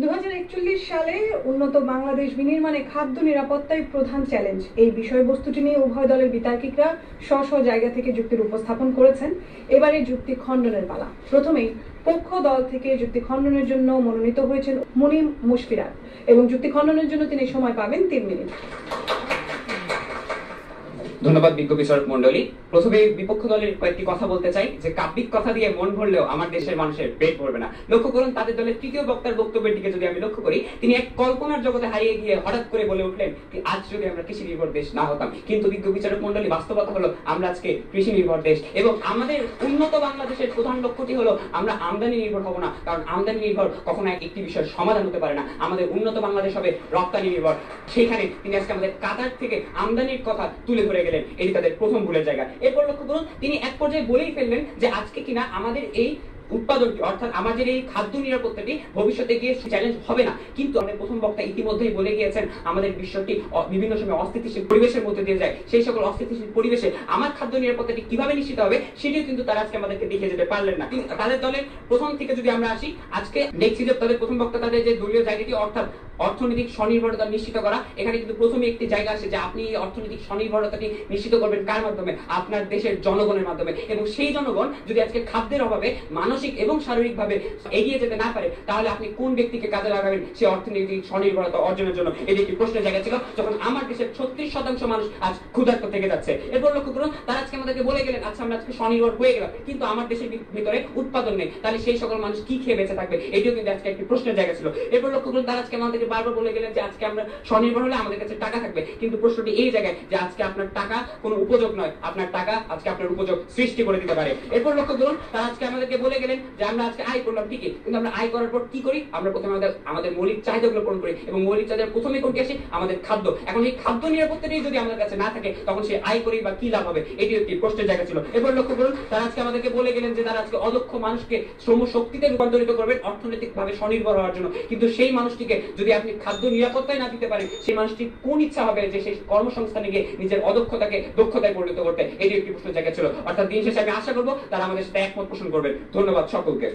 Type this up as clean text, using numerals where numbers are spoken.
2041 সালে উন্নত বাংলাদেশ বিনির্মাণে খাদ্য নিরাপত্তাই প্রধান চ্যালেঞ্জ। এই বিষয়বস্তুটি নিয়ে উভয় দলের বিতার্কিকরা স্ব জায়গা থেকে যুক্তির উপস্থাপন করেছেন। এবারে যুক্তি খণ্ডনের পালা। প্রথমেই পক্ষ দল থেকে যুক্তি খণ্ডনের জন্য মনোনীত হয়েছেন মুনিম মুশফিরাত এবং যুক্তি খণ্ডনের জন্য তিনি সময় পাবেন 3 মিনিট। ধন্যবাদ বিজ্ঞ বিচারক মন্ডলী। প্রথমে বিপক্ষ দলের কয়েকটি কথা বলতে চাই যে কাব্যিক কথা দিয়ে মন ভরলেও আমার দেশের মানুষের পেট ভরবে না। লক্ষ্য করুন তাদের দলের তৃতীয় বক্তার বক্তব্যের দিকে যদি আমি লক্ষ্য করি, তিনি এক কল্পনার জগতে হারিয়ে গিয়ে হঠাৎ করে বলে উঠলেন আজ যদি আমরা কৃষি নির্ভর দেশ না হতাম। কিন্তু বিজ্ঞ বিচারক মন্ডলী, বাস্তবতা হলো আমরা আজকে কৃষি নির্ভর দেশ এবং আমাদের উন্নত বাংলাদেশের প্রধান লক্ষ্যটি হলো আমরা আমদানি নির্ভর হব না, কারণ আমদানি নির্ভর কখনো একটি বিষয়ের সমাধান হতে পারে না। আমাদের উন্নত বাংলাদেশ হবে রপ্তানি নির্ভর। সেখানে তিনি আজকে আমাদের কাতার থেকে আমদানির কথা তুলে ধরে গেলেন, এটি তাদের প্রথম ভুলের জায়গা। এরপর লক্ষ্য করুন তিনি এক পর্যায়ে বলেই ফেললেন যে আজকে কিনা আমাদের এই উৎপাদনটি অর্থাৎ আমাদের এই খাদ্য নিরাপত্তাটি ভবিষ্যতে গিয়ে চ্যালেঞ্জ হবে না। কিন্তু আমাদের প্রথম বক্তা ইতিমধ্যেই বলে গিয়েছেন আমাদের বিশ্বটি বিভিন্ন সময় অস্থিতিশীল পরিবেশের মধ্যে দিয়ে যায়। সেই সকল অস্থিতিশীল পরিবেশে আমার খাদ্য নিরাপত্তাটি কিভাবে নিশ্চিত হবে সেটিও কিন্তু তারা আজকে আমাদেরকে দেখিয়ে যেতে পারলেন না। তাদের দলের প্রথম থেকে যদি আমরা আসি, আজকে দেখছি যে তাদের প্রথম বক্তা তাদের যে দলীয় জায়গাটি অর্থাৎ অর্থনৈতিক স্বনির্ভরতা নিশ্চিত করা, এখানে কিন্তু প্রথমে একটি জায়গা আসে যে আপনি অর্থনৈতিক স্বনির্ভরতাটি নিশ্চিত করবেন কার মাধ্যমে? আপনার দেশের জনগণের মাধ্যমে। এবং সেই জনগণ যদি আজকে খাদ্যের অভাবে মানসিক এবং শারীরিক ভাবে এগিয়ে যেতে না পারে, তাহলে আপনি কোন ব্যক্তিকে কাজে লাগাবেন সেই অর্থনৈতিক স্বনির্ভরতা অর্জনের জন্য? এটি একটি প্রশ্নের জায়গা ছিল যখন আমার দেশের 36% মানুষ আজ ক্ষুধার্ত থেকে যাচ্ছে। এরপর লক্ষ্য করুন তারা আজকে আমাদেরকে বলে গেলেন আচ্ছা আমরা আজকে স্বনির্ভর হয়ে গেলাম, কিন্তু আমার দেশের ভিতরে উৎপাদন নেই, তাহলে সেই সকল মানুষ কি খেয়ে বেঁচে থাকবে? এটিও কিন্তু আজকে একটি প্রশ্নের জায়গা ছিল। এরপর লক্ষ্য করুন তারা আজকে আমাদেরকে বারবার বলে গেলেন যে আজকে আমরা স্বনির্ভর হলে আমাদের কাছে টাকা থাকবে, কিন্তু প্রশ্নটি এই জায়গায় যে আজকে আপনার টাকা কোনো উপযোগ নয়, আপনার টাকা আজকে আপনার উপযোগ সৃষ্টি করে দিতে পারে। এরপর লক্ষ্য করুন তারা আজকে আমাদেরকে বলে গেলেন যে আমরা আজকে আয় করলাম ঠিকই, কিন্তু আমরা আয় করার পর কি করি? আমরা প্রথমে আমাদের মৌলিক চাহিদাগুলো পূরণ করি এবং মৌলিক চাহিদার প্রথমে কোনটি আসে? আমাদের খাদ্য। এখন এই খাদ্য নিরাপত্তাটি যদি আমাদের কাছে না থাকে তখন সে আয় করি বা কি লাভ হবে? এটি একটি প্রশ্নের জায়গা ছিল। এরপর লক্ষ্য করুন তারা আজকে আমাদেরকে বলে গেলেন যে তারা আজকে অদক্ষ মানুষকে শ্রম শক্তিতে রূপান্তরিত করবেন অর্থনৈতিক ভাবে স্বনির্ভর হওয়ার জন্য, কিন্তু সেই মানুষটিকে যদি আপনি খাদ্য নিরাপত্তায় না দিতে পারেন, সেই মানুষটির কোন ইচ্ছা হবে যে সেই কর্মসংস্থানে গিয়ে নিজের অদক্ষতাকে দক্ষতায় পরিণত করতে? এটি একটি প্রশ্নের জায়গা ছিল। অর্থাৎ দিন শেষে আমি আশা করবো তারা আমাদের সাথে একমত পোষণ করবেন। ধন্যবাদ সকলকে।